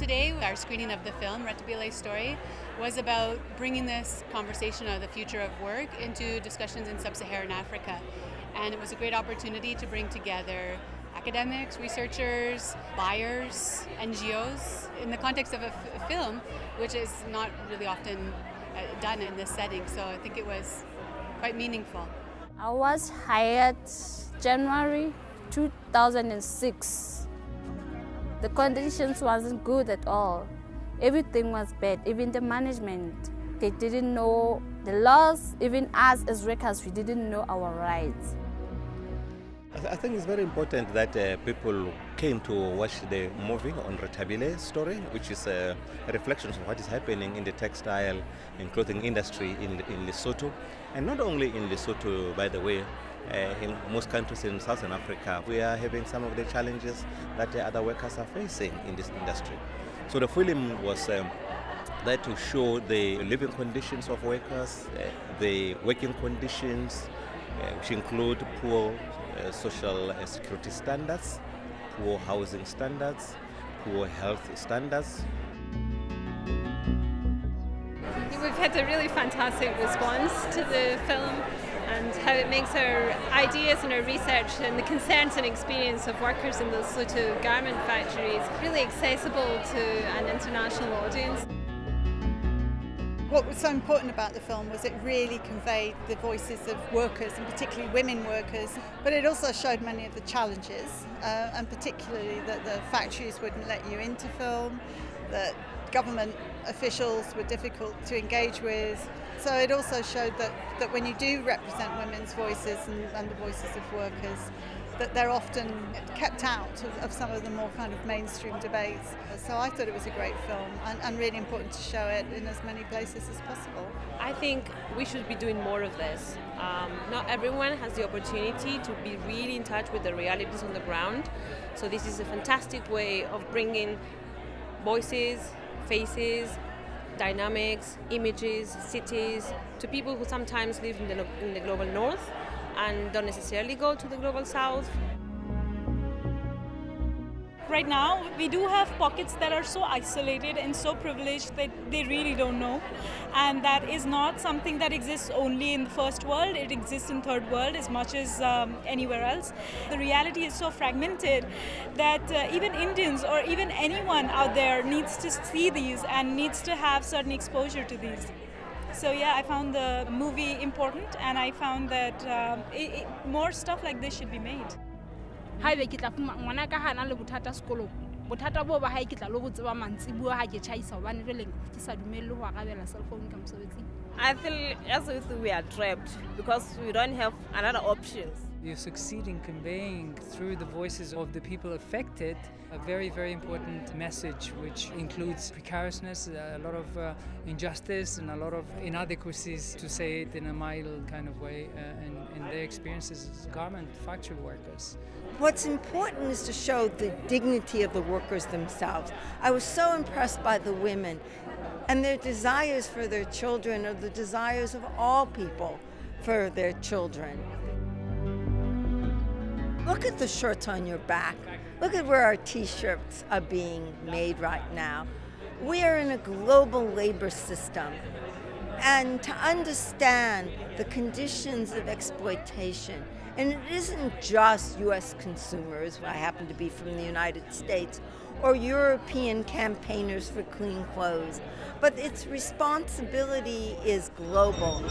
Today, our screening of the film, Rethabile story, was about bringing this conversation of the future of work into discussions in sub-Saharan Africa. And it was a great opportunity to bring together academics, researchers, buyers, NGOs, in the context of a film, which is not really often done in this setting. So I think it was quite meaningful. I was hired January 2006. The conditions wasn't good at all. Everything was bad, even the management. They didn't know the laws, even us as workers, we didn't know our rights. I think it's very important that people came to watch the movie on Rethabile story, which is a reflection of what is happening in the textile and clothing industry in Lesotho. And not only in Lesotho, by the way, in most countries in Southern Africa, we are having some of the challenges that the other workers are facing in this industry. So the film was there to show the living conditions of workers, the working conditions, which include poor social security standards, poor housing standards, poor health standards. We've had a really fantastic response to the film and how it makes our ideas and our research and the concerns and experience of workers in those Lesotho garment factories really accessible to an international audience. What was so important about the film was it really conveyed the voices of workers, and particularly women workers, but it also showed many of the challenges, and particularly that the factories wouldn't let you into film, that government officials were difficult to engage with. So it also showed that when you do represent women's voices and the voices of workers, that they're often kept out of some of the more kind of mainstream debates. So I thought it was a great film and really important to show it in as many places as possible. I think we should be doing more of this. Not everyone has the opportunity to be really in touch with the realities on the ground. So this is a fantastic way of bringing voices, faces, dynamics, images, cities to people who sometimes live in the global north and don't necessarily go to the global south. Right now, we do have pockets that are so isolated and so privileged that they really don't know. And that is not something that exists only in the first world. It exists in third world as much as anywhere else. The reality is so fragmented that even Indians or even anyone out there needs to see these and needs to have certain exposure to these. So yeah, I found the movie important, and I found that more stuff like this should be made. Ha be ke tla ngwana ka hana le bothata sekolong bothata bo ba ha ke tla lo botseba mantsibua ha ke chaisa hobane jwale ke sa dumelle ho arabela cell phone ka mosebetsing. I feel as if we are trapped because we don't have another options. You succeed in conveying through the voices of the people affected a very, very important message, which includes precariousness, a lot of injustice and a lot of inadequacies, to say it in a mild kind of way, in their experiences as garment factory workers. What's important is to show the dignity of the workers themselves. I was so impressed by the women and their desires for their children, or the desires of all people for their children. Look at the shirts on your back. Look at where our t-shirts are being made right now. We are in a global labor system. And to understand the conditions of exploitation, and it isn't just U.S. consumers, I happen to be from the United States, or European campaigners for clean clothes, but its responsibility is global.